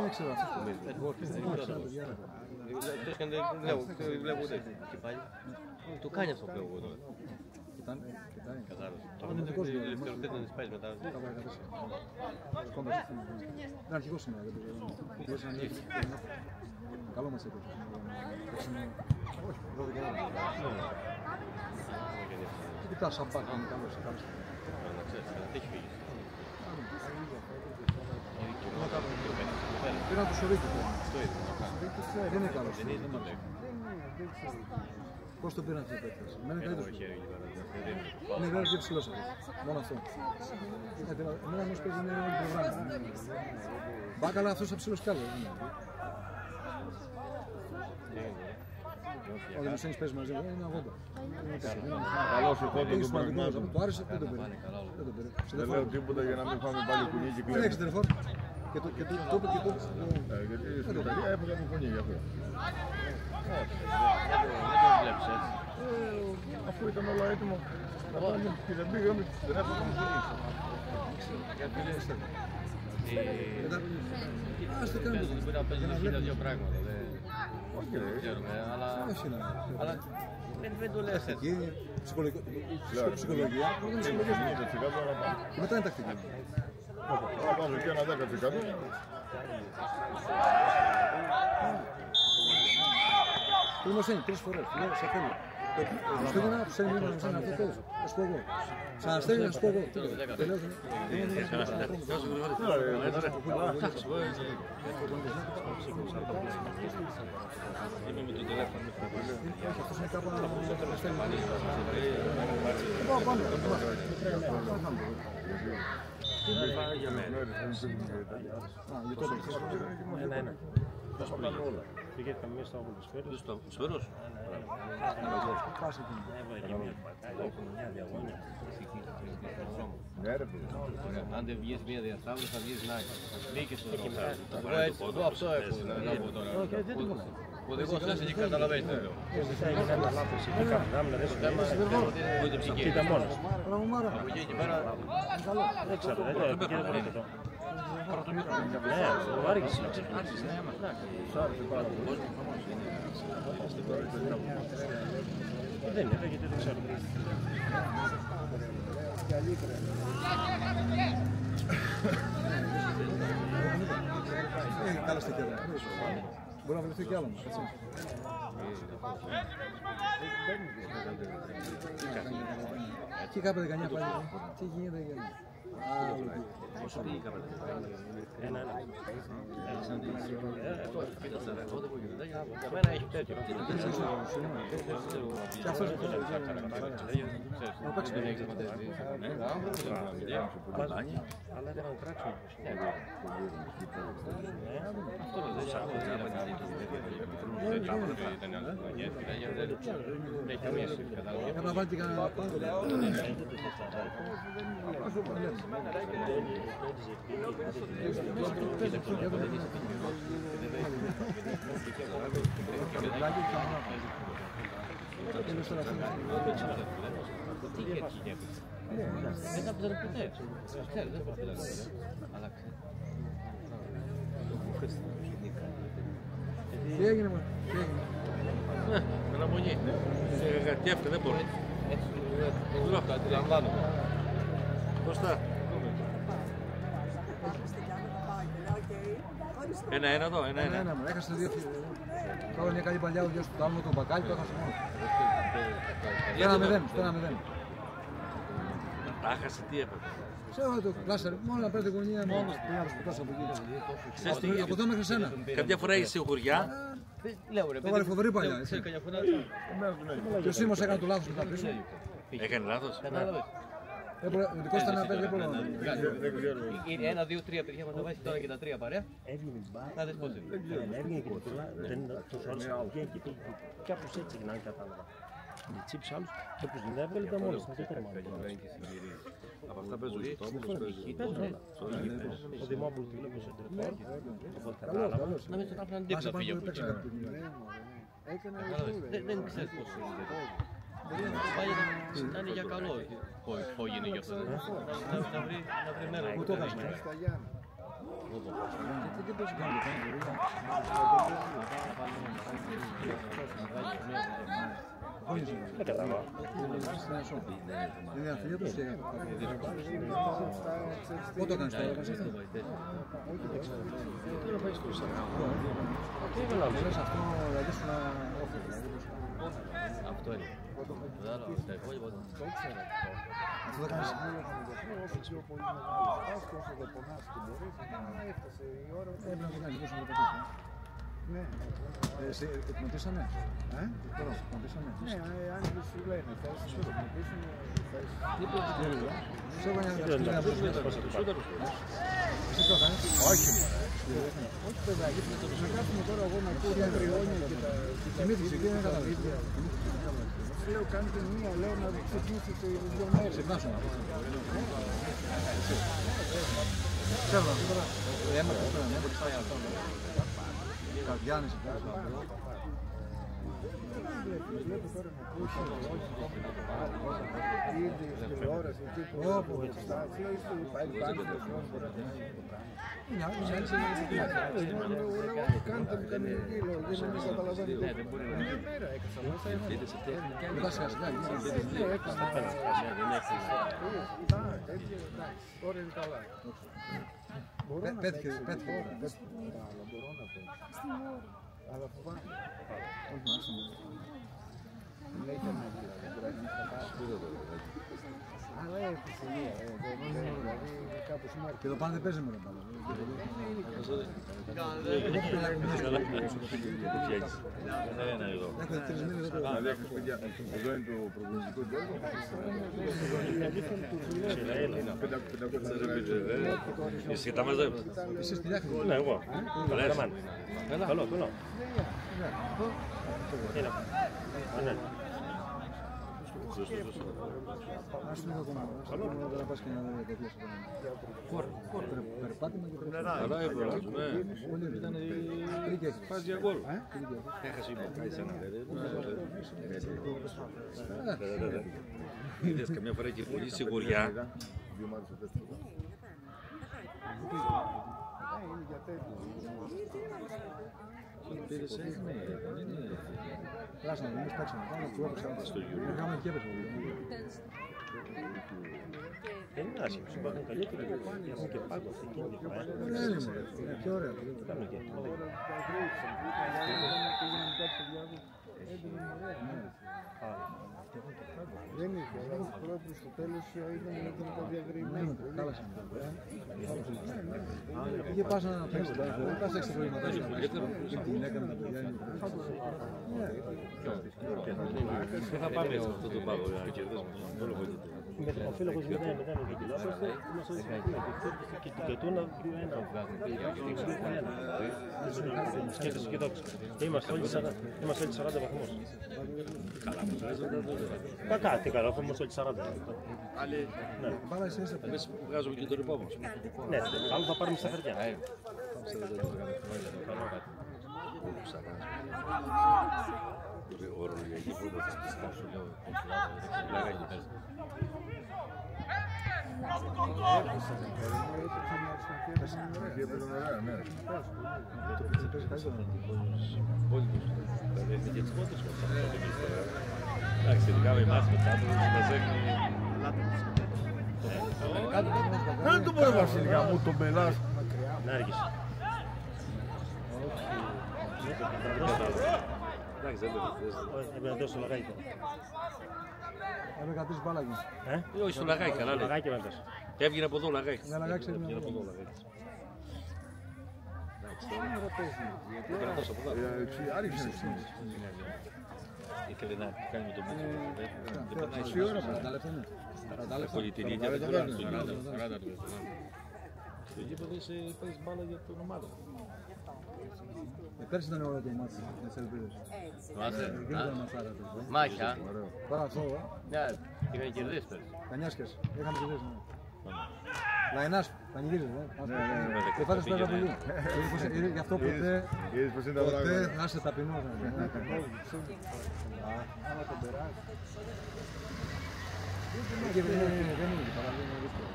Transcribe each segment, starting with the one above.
Δεν ξέρω αυτό. Εκτός και αν δεν βλέπω ούτε. Και πάλι. Το κάνει αυτό που εγώ τώρα. Κοιτάνε. Κατάλαβα. Τώρα δεν δεν τις πάει μετά. Είναι αρχηγός σήμερα. Καλό μας έπαιξε. Όχι, 12 ώρα. Τι κοιτάς σαν μπακ, είναι καλός. Να ξέρεις, δεν έχει φύγει. Πήρα το Σορίκη. Αυτό είναι. Δεν είναι καλός. Δεν είναι το λέξο. Πώς το πήραν αυτοί οι παίκτες. Μένει καλύτερος. Είναι βέβαια και ψηλός. Μόνο αυτό. Εμένα όμως παίζει είναι όλη προγράμμα. Μπάκαλα αυτός θα ψηλός κι άλλο. Ο Δημοσένης παίζει μαζί, είναι 80. Καλός ο Κόντος του πραγμάτων. Το άρεσε, δεν το πήρε. Δεν λέω τίποτα για να μην φάμε πάλι κουνί και Δεν κλαίμε. έχεις τερφόρ. Και το είπε και το... Γιατί στην Ιταλία έπαιζα με φωνή γι' αυτό. Δεν το βλέπεις έτσι. Αφού ήταν όλα έτοιμο να πάνε και δεν πήγαμε, δεν έπαιζα με φωνή. Γιατί λες Ας το κάνουμε. μπορεί να παίζει χίλια δύο πράγματα. Όχι ρε. Αλλά δεν το λες έτσι. Ψυχολογία. Και μετά είναι τακτική. Θα βάζω και ένα 10%. Το Δημοσένη 3 φορές, λέω, σε θέλω. Χριστούγεννα, τους έλεγε να μου αυτό θέλεις, θα σου πω εγώ. Σαν αστέρι να σου πω εγώ. Είμαι με το τηλέφωνο. Αυτός είναι κάπου να αστέρι. Πάμε. Για μένα. Ένα. Θα σου κάνω όλα. Πήγε καμία στο Σφαίρος. Στο Σφαίρος. Μια διαγώνια. Αν δεν βγεις μία διασταύρωση θα βγεις να μπήκες στο δρόμο. Εγώ αυτό έχω να πω τώρα. Ο οδηγός lesz και καταλαβαίνει τι λέω. Έγινε ένα λάθος εκεί κάπου γάμνα, δεν σου θέμα. Κοίτα μόνος. Από εκεί και πέρα Δεν ξέρω, δεν πήγε το. Ναι, το άργησε. Δεν είναι, γιατί δεν ξέρω. Καλά στο κέντρο. Μπορεί να βρεθεί κι άλλο. Τι κάπου 19 πάλι. Τι γίνεται για πόσο πήγε κάπου. Ένα. Για μένα έχει τέτοιο. Και αυτός Αλλά δεν θα κράξουν. να βάλει την κανένα πάνω. Δεν θα πει ποτέ. Δεν θα πει. Αλλάξε. Τι έγινε μου, Με ένα μονί. Τι έφυγε, δεν μπορεί. Έτσι, δεν το αντιλαμβάνω. Κώστα. Ένα εδώ, ένα. Ένα μου, έχασε δύο φίλους. Τώρα μια καλή παλιά ο γιος του, το άλλο με τον μπακάλι το έχασε μόνο. Στο 1-0. Άχασε, τι έπρεπε. Ξέρω το κλάσσερ, μόνο να παίρνει γωνία μόνο να σπουδάσει από εκεί. Από εδώ μέχρι σένα. Κάποια φορά έχει σιγουριά. Το βάλε φοβερή παλιά. Και ο Σίμος έκανε το λάθος μετά πίσω. Έκανε λάθος. Ο δικός ήταν να παίρνει δεν μπορώ. Είναι 1, 2, 3 παιδιά, θα βάζει τώρα και τα 3 παρέα. Έβγαινε η μπάρα. Να δεις πώς είναι. Έβγαινε και δεν τους άλλους βγαίνει και πήγε. Και κάπως έτσι γινάνε κατάλαβα. Με τσίψε άλλους και όπως την έβγαλε ήταν μόνος. Από αυτά παίζουν στο τόπο, Ο Δημόπουλος του βλέπω σε τρεφόρ. Οπότε κατάλαβα. να μην τον άφηναν δίπλα πήγε από εκεί. Δεν ξέρεις πώς είναι. Πάλι να είναι για καλό. Πώς γίνει γι' αυτό. Να βρει μέρο. Μου το έκανα. Δεν παίζει καν το κάνει. Δεν κατάλαβα. Είναι αφιλιότος και... Πότε το κάνεις τώρα, Τώρα πάει στο Ισραήλ. Λες αυτό δηλαδή σου να... Αυτό είναι. Αυτό το κάνεις. Έπρεπε να το κάνεις, πώς να το πατήσεις. Ναι. Εκνοτήσαμε. Τώρα, εκνοτήσαμε. Ναι, αν δεν σου λένε, θα σου εκνοτήσουν, Τι πρέπει να κάνει, σε εγώ να εσύ το κάνεις. Όχι, όχι παιδάκι, να κάθουμε τώρα εγώ να ακούω τα τριώνια και τα... Κοιμήθηκες και δεν καταλαβαίνεις. Λέω κάντε μία, λέω να ξεκινήσετε 2 μέρες. Ξυπνάσου να πεις. Ξέρω να τώρα, έμαθα τώρα, ναι, γιατί πάει αυτό. Καρδιάνης, Βλέπω τώρα να ακούσει ήδη στην τηλεόραση εκεί που στάσεις, λέω είστε υπάρχει κάντε μου κανονική λόγο, δεν με καταλαβαίνετε. Μια μέρα έκασα μέσα, δεν πας χασικά. τώρα είναι καλά. Πέτυχε. Μπορώ να πω. Αλλά φοβάμαι. Λέει και να αλλά έχει σημεία, δηλαδή κάπως μάρκετ. Και εδώ πάνω δεν παίζει με τον μπάλα. Έχω 3 μήνες εδώ. Εδώ είναι το προγραμματικό κέντρο. Εσύ τα μαζεύεις. Εσύ στη Λιάκρη. Ναι, εγώ. Καλό. Ας είναι ακόμα. Να πας και να δει περπάτημα και περπάτημα. Καλά έπρεπε, ναι. Πας για γκολ. Έχασε η Μπακάη σαν είδες καμιά φορά και πολύ σιγουριά. Λάσαμε, εμείς παίξαμε. Στο γύρο. Είχαμε και έπαιξε. Δεν είναι άσχημο, υπάρχουν καλύτεροι που έχουν και πάγκο αυτή την φορά. Ναι, είναι πιο ωραία. Κάνουν και δεν είχε, αλλά πρώτο στο τέλος ήταν τα διαγρυμμένα. Είχε πάσα να παίξει, δεν πας έξω προβληματά σου να παίξει. Την έκανε τα παιδιά. Δεν θα πάμε αυτό το πάγο για να κερδίσουμε. ο φίλος μετά με κιλά, και το τούνα 2-1. Είμαστε όλοι 40 βαθμούς. Κακά, τι καλό, είμαστε όλοι 40. Εμείς βγάζουμε και τον ρηπό μας. Ναι, άλλο θα πάρουμε στα χαρτιά. Ορολογιακή πρόταση της Κάσου. Εντάξει, ειδικά με εμάς μετά μας έχει... Δεν του μπορεί βασιλικά μου τον πελάς. Να άργησε. Εντάξει, δεν το Έπρεπε να δώσω λαγάκι. Έπρεπε να πεις μπάλα εκεί. όχι στο λαγάκι, καλά λέει. Λαγάκι να δώσω. Έβγαινε από εδώ λαγάκι. Να λαγάξει Έβγαινε από εδώ λαγάκι. Κρατός από εδώ. Άρχισε. Ήθελε να κάνει με το μάτσο. Εσύ ώρα πας, τα λεπτά είναι. Πολύ την ίδια δεν κάνει στο γήπεδο. Στο γήπεδο παίζεις μπάλα για την ομάδα. Πέρσι ήταν όλο το μάτι, με τις ελπίδες. Μάχια. Τώρα αυτό, Ναι, είχαν κερδίσει πέρσι. Κανιάσκες, είχαμε κερδίσει. Λαϊνάς, πανηγύριζε, Ναι. Και πάτε στο έργο πολύ. Γι' αυτό ποτέ Είδες πως είναι τα πράγματα. να είσαι ταπεινός. Άμα τον περάσει. Δεν είναι και παραλίγο δύσκολο.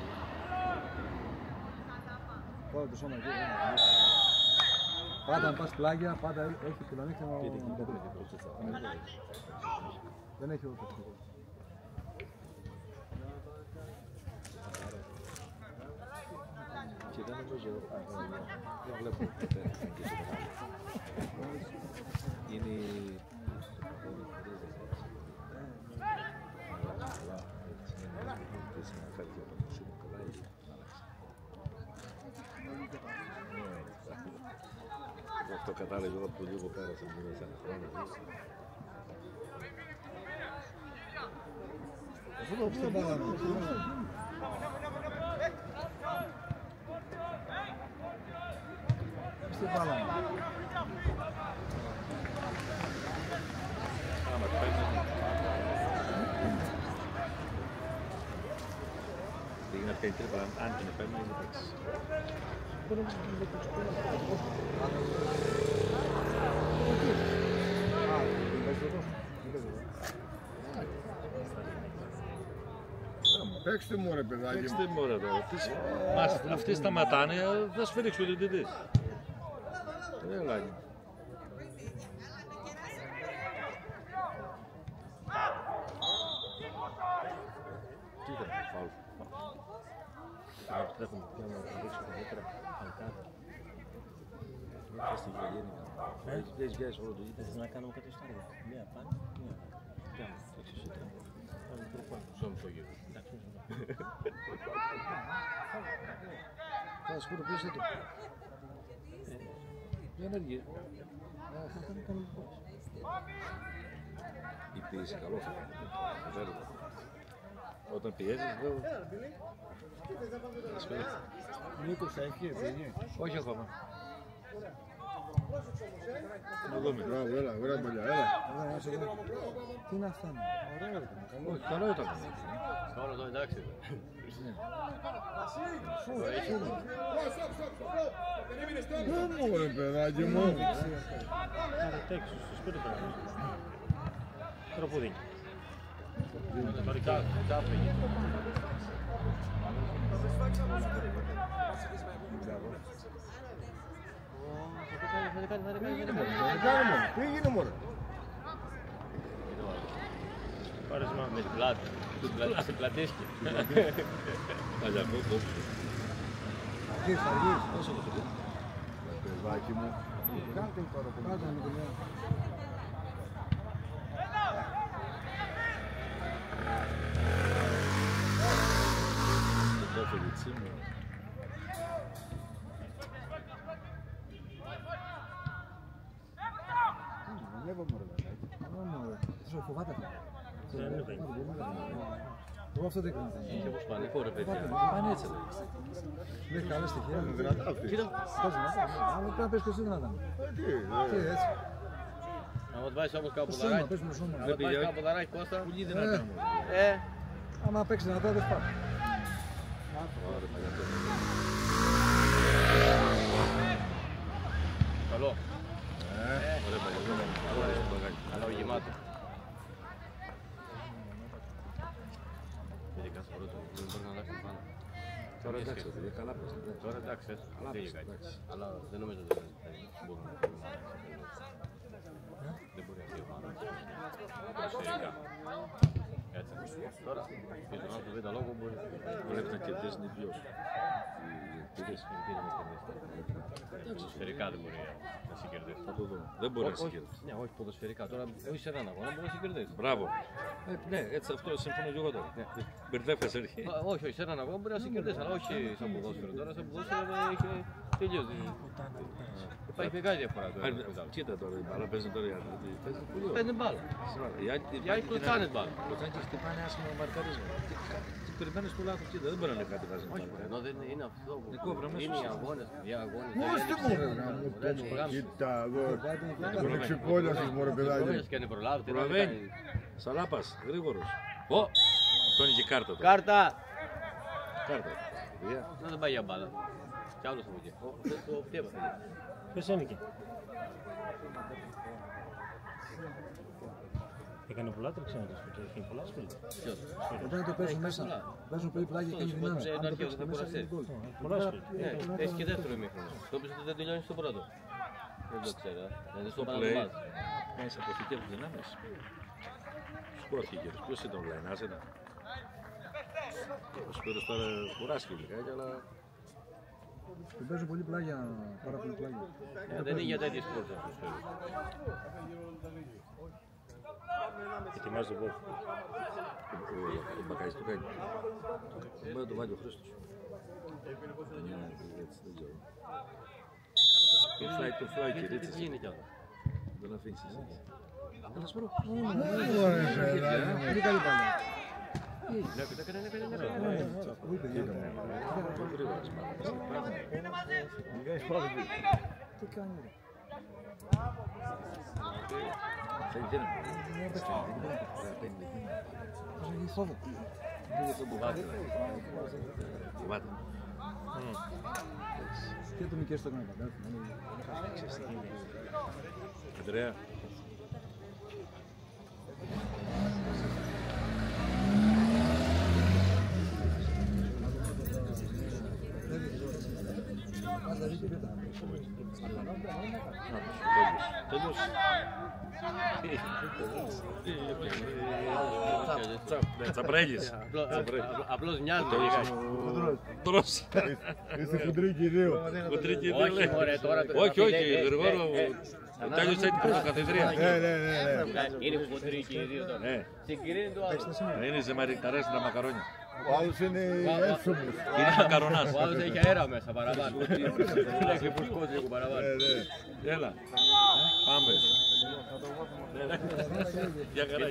Τώρα το σώμα εκεί. Πάντα αν πας πλάγια, πάντα έχει πλεονέκτημα ο δεν έχει ο τεχνικός. Και δεν νομίζω, δεν βλέπω ποτέ και στο μεγάλο. Είναι αυτό κατάλαβε εδώ που λίγο πέρασε μέσα ένα χρόνο. Αυτό το μπάλα μου. Στην μπάλα μου. Άμα παίρνει. Πήγε να παίρνει τρίπα, αν την παίρνει, δεν παίξει. Παίξτε μου ρε παιδάκι μου. Παίξτε μου ρε τώρα. Αυτοί σταματάνε, θα σφυρίξουν τον τιτής. Δεν λάγει. Τι ήταν το φάουλ. Έχουμε πια να ρίξουμε τα μέτρα αλκάδα. Δεν στη γέννη. Δεν βγαίνεις όλο το γήπεδο. Θες να κάνουμε κάτι στο έργο. Μία πάνε, μία πάνε. Σώμη στο γήπεδο. Θα σκουροποιήσει το. Δεν αργεί. Η πίεση καλό θα κάνει. Όταν πιέζεις, βέβαια. Νίκος θα έχει επειδή. Όχι ακόμα. Να δούμε. Μπράβο, έλα, ωραία παλιά, έλα. Τι είναι αυτά, ωραίο ήταν. Όχι, καλό ήταν. Τώρα εδώ εντάξει. Ω, ρε παιδάκι μου. Παρατέξου, στο σπίτι πρέπει. Τώρα που δίνει. Τι έγινε μωρέ. Πάρεσμα Με την πλάτη. Στην πλατίσκη. Παλιακό κόψο. Αργείς. Όσο το παιδί. Παιδάκι μου. Κάντε τώρα που κάντε με δουλειά. Το έφεγε τσίμι. Βλέπω μωρέ παιδάκι. Τόσο φοβάται αυτό. Εγώ αυτό δεν κάνω. Και όπως πάνε, ρε παιδιά. Πάνε έτσι. Έχει καλά στοιχεία. Δυνατά αυτή. Κοίτα, πες να. Αλλά πρέπει να πες και εσύ δυνατά. Τι έτσι. Άμα το βάζεις όμως κάπου Το σώμα, ποδαράκι. πες με το σώμα. Άμα το βάζεις κάπου ποδαράκι, Κώστα. Πολύ δυνατά μου. Άμα παίξει δυνατά δεν σπάει. Καλό. Ωραία παλιά. Καλό γεμάτο. Ειδικά στο πρώτο, δεν μπορεί να αλλάξει πάνω. Τώρα εντάξει, παιδί, καλά πες. Τώρα εντάξει, Καλά δεν πες, είναι κάτι. εντάξει. Αλλά δεν νομίζω ότι μπορούν να κάνουν. Δεν μπορεί να φύγει πάνω. Σφαιρικά. Έτσι. Τώρα, πίσω να του βρει τα λόγο μπορεί. Πρέπει να κερδίζουν οι ποιος. Οι πίδες. Σφαιρικά δεν μπορεί να συγκερδίσει. Θα το δούμε. Δεν μπορεί να συγκερδίσει. Ναι, όχι ποδοσφαιρικά. Τώρα, όχι σε έναν αγώνα μπορεί να συγκερδίσει. Μπράβο. Ναι, έτσι αυτό συμφωνώ και εγώ τώρα. Μπερδεύκας έρχεται. Όχι, όχι, σε έναν αγώνα μπορεί να συγκερδίσει, αλλά όχι σαν ποδόσφαιρο. Τώρα σαν ποδόσφαιρο έχει τελειώσει. Υπάρχει μεγάλη διαφορά τώρα. Κοίτα τώρα, η μπάλα παίζει τώρα οι άλλοι. Παίρνει μπάλα. Οι άλλοι κλωτσάνε μπάλα. Κλωτσάνε και χτυπάνε άσχημα μαρκάρισμα. Τι περιμένεις του λάθος, κοίτα, δεν μπορεί να είναι κάτι βάζει. Ενώ δεν είναι αυτό που κόβραμε είναι οι σωστά. αγώνες, οι αγώνες. Μόστε μου ρε γάμο. Κοίτα εδώ. Τον εξυπόλιασες μωρέ παιδάκι. Και αν προλάβει, τι να Προλαβαίνει. κάνει. Σαλάπας, γρήγορος. Ω! Αυτό είναι και κάρτα τώρα. Κάρτα! Κάρτα. Να δεν πάει για μπάλα. Κι άλλος από εκεί. Τι έπαθε. Ποιος είναι εκεί. Έκανε πολλά τρεξίματα στο τέλος, έχει πολλά σχολεία. Όταν το παίζουν μέσα, παίζουν πολύ πλάγια και κάνει δυνάμει. Αν το παίζουν μέσα, είναι γκολ. Πολλά σχολεία. Ναι, έχει και δεύτερο ημίχρονο. Το έπαιζε ότι δεν τελειώνει στο πρώτο. Δεν το ξέρω. Δηλαδή στο Το πάνω play, μάτς. κάνεις αποθηκεύεις δυνάμεις. Σκόρχηγερος, ποιος ήταν online, άσενα. Ο Σπύρος τώρα κουράστηκε λιγάκι, αλλά Το παίζουν πολύ πλάγια, πάρα πολύ πλάγια. Δεν είναι για τέτοιες πόρτες αυτός το Ετοιμάζει τον κόλ. ο Μπακάης το κάνει. Μπορεί να το βάλει ο Χρήστος. Δεν είναι έτσι, δεν ξέρω. Το φλάκι, Τι έτσι. γίνει κι άλλο. Δεν αφήνεις εσύ. Πολύ καλή μπάλα. Βλέπετε, έκανε Το γρήγορα τι κάνει, ρε. θέλει δεν Έχει φόβο. Φοβάται. Και το Μικές το έκανε παντά. Αντρέα. Τέλειωσε. Τσαπρέγεις. Απλώς μοιάζει. Τρως. Είστε χοντρίκοι δύο. Κουτρίκι δεν Όχι λέει. μωρέ τώρα. Όχι, Γρηγόρο. Ο Τάλιος θα είναι προς καθεδρία. Ναι. Είναι χοντρίκοι οι δύο τώρα. Ναι. Συγκρίνει το άλλο. Είναι ζεμαριταρές τα μακαρόνια. Ο άλλος είναι εύσωμος. Είναι μακαρονάς. Ο άλλος έχει αέρα μέσα παραπάνω. Έχει φουσκώσει λίγο παραπάνω. Έλα. Πάμε. Για χαρά.